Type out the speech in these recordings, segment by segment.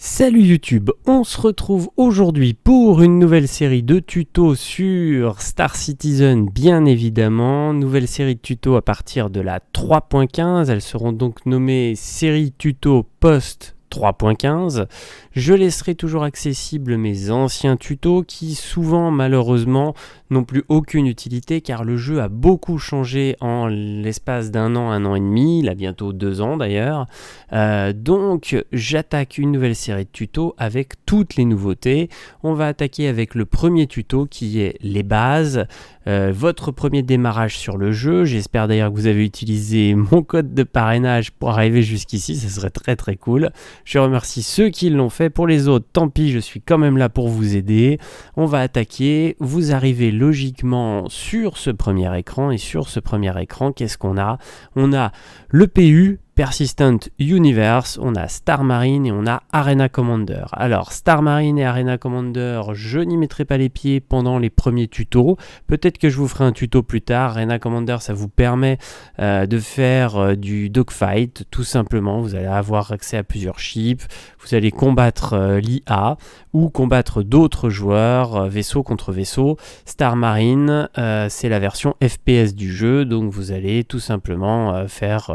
Salut YouTube, on se retrouve aujourd'hui pour une nouvelle série de tutos sur Star Citizen bien évidemment. Nouvelle série de tutos à partir de la 3.15, elles seront donc nommées série tuto post 3.15. Je laisserai toujours accessibles mes anciens tutos qui souvent malheureusement n'ont plus aucune utilité car le jeu a beaucoup changé en l'espace d'un an et demi, il a bientôt 2 ans d'ailleurs. Donc j'attaque une nouvelle série de tutos avec toutes les nouveautés. On va attaquer avec le premier tuto qui est les bases. Votre premier démarrage sur le jeu. J'espère d'ailleurs que vous avez utilisé mon code de parrainage pour arriver jusqu'ici, ça serait très très cool. Je remercie ceux qui l'ont fait. Pour les autres, tant pis, je suis quand même là pour vous aider. On va attaquer. Vous arrivez logiquement sur ce premier écran. Et sur ce premier écran, qu'est-ce qu'on a ? On a le PU, Persistent Universe, on a Star Marine et on a Arena Commander. Alors Star Marine et Arena Commander, je n'y mettrai pas les pieds pendant les premiers tutos. Peut-être que je vous ferai un tuto plus tard. Arena Commander, ça vous permet de faire du dogfight, tout simplement. Vous allez avoir accès à plusieurs ships, vous allez combattre l'IA ou combattre d'autres joueurs, vaisseau contre vaisseau. Star Marine, c'est la version FPS du jeu, donc vous allez tout simplement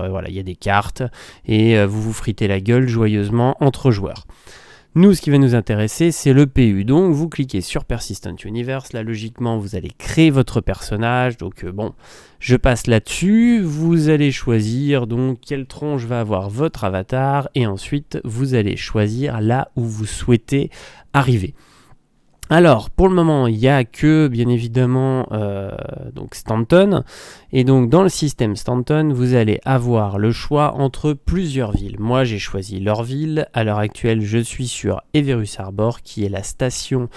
voilà, il y a des cartes et vous vous fritez la gueule joyeusement entre joueurs. Nous, ce qui va nous intéresser, c'est le PU. Donc, vous cliquez sur Persistent Universe. Là, logiquement, vous allez créer votre personnage. Donc, je passe là-dessus. Vous allez choisir donc quelle tronche va avoir votre avatar. Et ensuite, vous allez choisir là où vous souhaitez arriver. Alors, pour le moment, il n'y a que, bien évidemment, donc Stanton. Et donc, dans le système Stanton, vous allez avoir le choix entre plusieurs villes. Moi, j'ai choisi Lorville. À l'heure actuelle, je suis sur Everus Harbor, qui est la station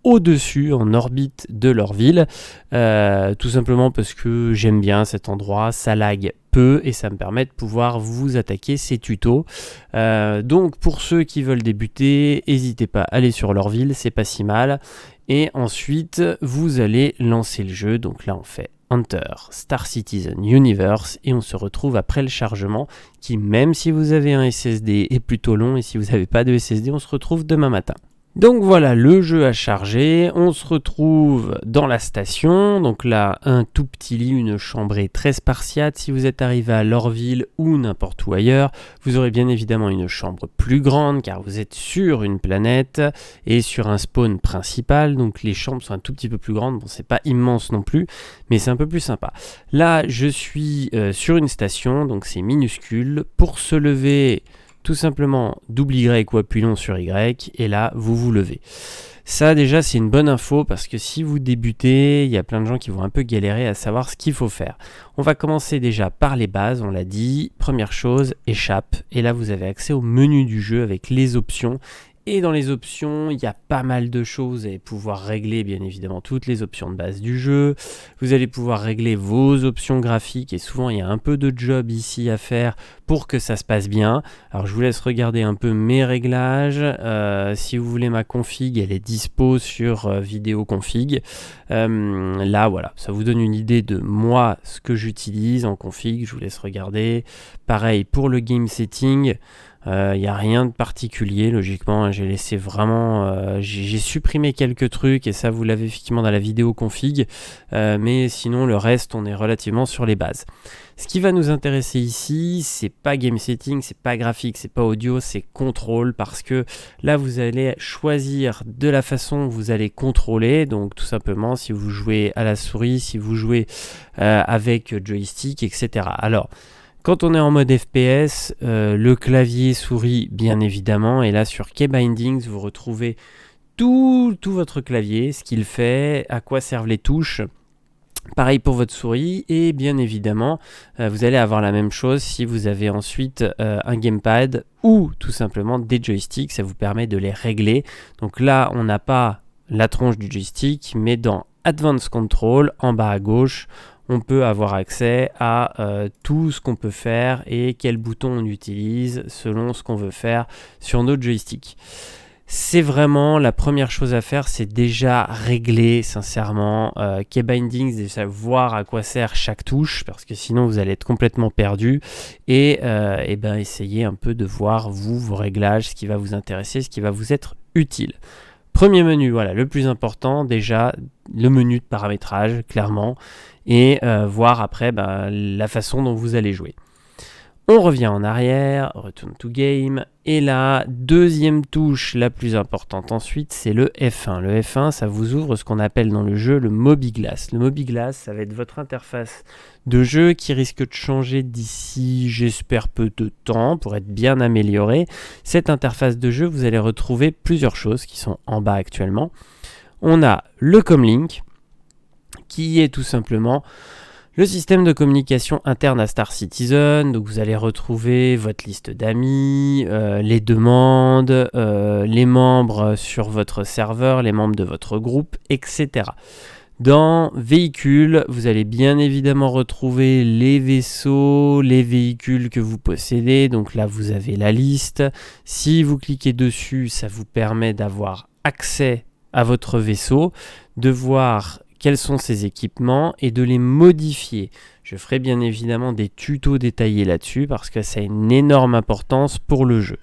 au-dessus, en orbite de Lorville. Tout simplement parce que j'aime bien cet endroit, ça lag peu et ça me permet de pouvoir vous attaquer ces tutos. Donc pour ceux qui veulent débuter, n'hésitez pas à aller sur Lorville, c'est pas si mal. Et ensuite, vous allez lancer le jeu. Donc là, on fait Enter Star Citizen Universe et on se retrouve après le chargement qui, même si vous avez un SSD, est plutôt long et si vous n'avez pas de SSD, on se retrouve demain matin. Donc voilà, le jeu a chargé, on se retrouve dans la station, donc là un tout petit lit, une chambrée très spartiate. Si vous êtes arrivé à Lorville ou n'importe où ailleurs, vous aurez bien évidemment une chambre plus grande car vous êtes sur une planète et sur un spawn principal, donc les chambres sont un tout petit peu plus grandes, bon c'est pas immense non plus, mais c'est un peu plus sympa. Là je suis sur une station, donc c'est minuscule, pour se lever... Tout simplement, double Y ou appuyons sur Y, et là, vous vous levez. Ça, déjà, c'est une bonne info, parce que si vous débutez, il y a plein de gens qui vont un peu galérer à savoir ce qu'il faut faire. On va commencer déjà par les bases, on l'a dit. Première chose, échappe. Et là, vous avez accès au menu du jeu avec les options. Et dans les options, il y a pas mal de choses. Vous allez pouvoir régler bien évidemment toutes les options de base du jeu. Vous allez pouvoir régler vos options graphiques et souvent il y a un peu de job ici à faire pour que ça se passe bien. Alors je vous laisse regarder un peu mes réglages. Si vous voulez ma config, elle est dispo sur vidéo config. Là voilà, ça vous donne une idée de moi, ce que j'utilise en config. Je vous laisse regarder. Pareil pour le game setting. Il n'y a rien de particulier logiquement, hein, j'ai laissé vraiment, j'ai supprimé quelques trucs et ça vous l'avez effectivement dans la vidéo config, mais sinon le reste on est relativement sur les bases. Ce qui va nous intéresser ici, c'est pas game setting, c'est pas graphique, c'est pas audio, c'est contrôle, parce que là vous allez choisir de la façon dont vous allez contrôler, donc tout simplement si vous jouez à la souris, si vous jouez avec joystick, etc. Alors quand on est en mode FPS, le clavier souris bien évidemment, et là sur Key Bindings, vous retrouvez tout votre clavier, ce qu'il fait, à quoi servent les touches. Pareil pour votre souris, et bien évidemment, vous allez avoir la même chose si vous avez ensuite un gamepad ou tout simplement des joysticks, ça vous permet de les régler. Donc là, on n'a pas la tronche du joystick, mais dans Advanced Control, en bas à gauche, on peut avoir accès à tout ce qu'on peut faire et quel bouton on utilise selon ce qu'on veut faire sur notre joystick. C'est vraiment la première chose à faire, c'est déjà régler sincèrement Keybindings, déjà voir à quoi sert chaque touche, parce que sinon vous allez être complètement perdu, et essayez un peu de voir vos réglages, ce qui va vous intéresser, ce qui va vous être utile. Premier menu, voilà, le plus important, déjà le menu de paramétrage, clairement, et voir après la façon dont vous allez jouer. On revient en arrière, Return to Game, et la deuxième touche la plus importante ensuite, c'est le F1. Le F1, ça vous ouvre ce qu'on appelle dans le jeu le Mobiglass. Le Mobiglass, ça va être votre interface de jeu qui risque de changer d'ici, j'espère, peu de temps pour être bien améliorée. Cette interface de jeu, vous allez retrouver plusieurs choses qui sont en bas actuellement. On a le Comlink, qui est tout simplement le système de communication interne à Star Citizen. Donc vous allez retrouver votre liste d'amis, les demandes, les membres sur votre serveur, les membres de votre groupe, etc. Dans véhicules, vous allez bien évidemment retrouver les vaisseaux, les véhicules que vous possédez. Donc là, vous avez la liste. Si vous cliquez dessus, ça vous permet d'avoir accès à votre vaisseau, de voir quels sont ses équipements et de les modifier. Je ferai bien évidemment des tutos détaillés là-dessus parce que ça a une énorme importance pour le jeu.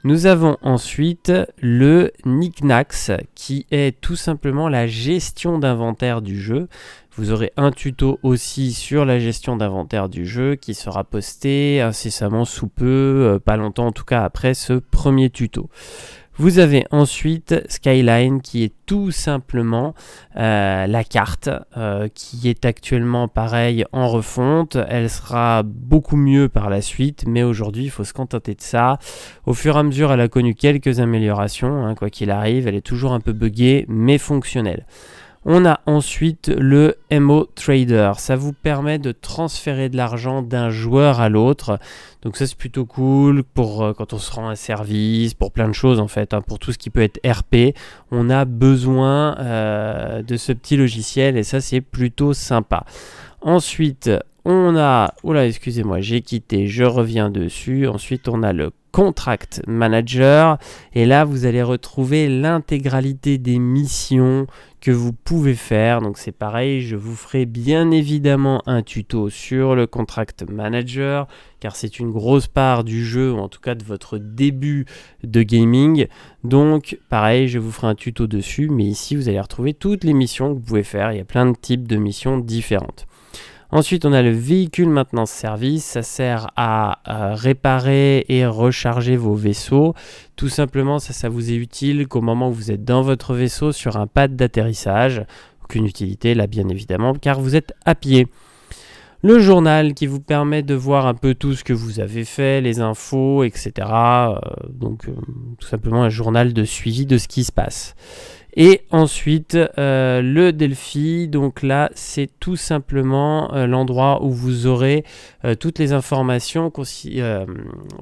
Nous avons ensuite le Knickknacks qui est tout simplement la gestion d'inventaire du jeu. Vous aurez un tuto aussi sur la gestion d'inventaire du jeu qui sera posté incessamment sous peu, pas longtemps en tout cas après ce premier tuto. Vous avez ensuite Skyline qui est tout simplement la carte qui est actuellement pareil en refonte. Elle sera beaucoup mieux par la suite, mais aujourd'hui il faut se contenter de ça. Au fur et à mesure, elle a connu quelques améliorations, quoi qu'il arrive. Elle est toujours un peu buggée, mais fonctionnelle. On a ensuite le MO Trader. Ça vous permet de transférer de l'argent d'un joueur à l'autre. Donc ça c'est plutôt cool pour quand on se rend un service, pour plein de choses en fait, pour tout ce qui peut être RP. On a besoin de ce petit logiciel et ça c'est plutôt sympa. Ensuite, on a... Oula, excusez-moi, j'ai quitté, je reviens dessus. Ensuite, on a le Contract Manager. Et là, vous allez retrouver l'intégralité des missions que vous pouvez faire. Donc, c'est pareil, je vous ferai bien évidemment un tuto sur le Contract Manager, car c'est une grosse part du jeu, ou en tout cas de votre début de gaming. Donc, pareil, je vous ferai un tuto dessus. Mais ici, vous allez retrouver toutes les missions que vous pouvez faire. Il y a plein de types de missions différentes. Ensuite, on a le véhicule maintenance service. Ça sert à réparer et recharger vos vaisseaux. Tout simplement, ça vous est utile qu'au moment où vous êtes dans votre vaisseau sur un pad d'atterrissage. Aucune utilité là, bien évidemment, car vous êtes à pied. Le journal qui vous permet de voir un peu tout ce que vous avez fait, les infos, etc. Tout simplement un journal de suivi de ce qui se passe. Et ensuite, le Delphi, donc là, c'est tout simplement l'endroit où vous aurez toutes les informations au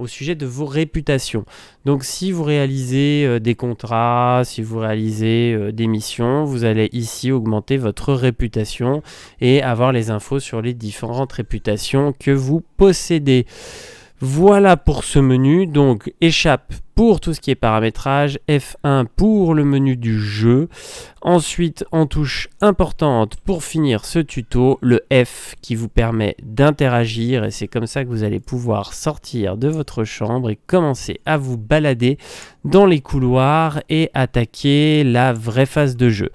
sujet de vos réputations. Donc, si vous réalisez des contrats, si vous réalisez des missions, vous allez ici augmenter votre réputation et avoir les infos sur les différentes réputations que vous possédez. Voilà pour ce menu, donc échappe pour tout ce qui est paramétrage, F1 pour le menu du jeu. Ensuite, en touche importante pour finir ce tuto, le F qui vous permet d'interagir et c'est comme ça que vous allez pouvoir sortir de votre chambre et commencer à vous balader dans les couloirs et attaquer la vraie phase de jeu.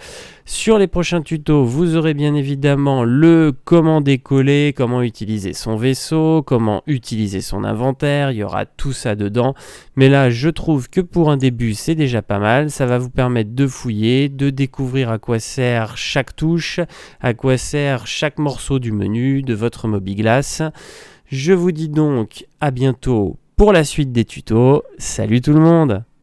Sur les prochains tutos, vous aurez bien évidemment le comment décoller, comment utiliser son vaisseau, comment utiliser son inventaire, il y aura tout ça dedans. Mais là, je trouve que pour un début, c'est déjà pas mal. Ça va vous permettre de fouiller, de découvrir à quoi sert chaque touche, à quoi sert chaque morceau du menu de votre Mobiglass. Je vous dis donc à bientôt pour la suite des tutos. Salut tout le monde!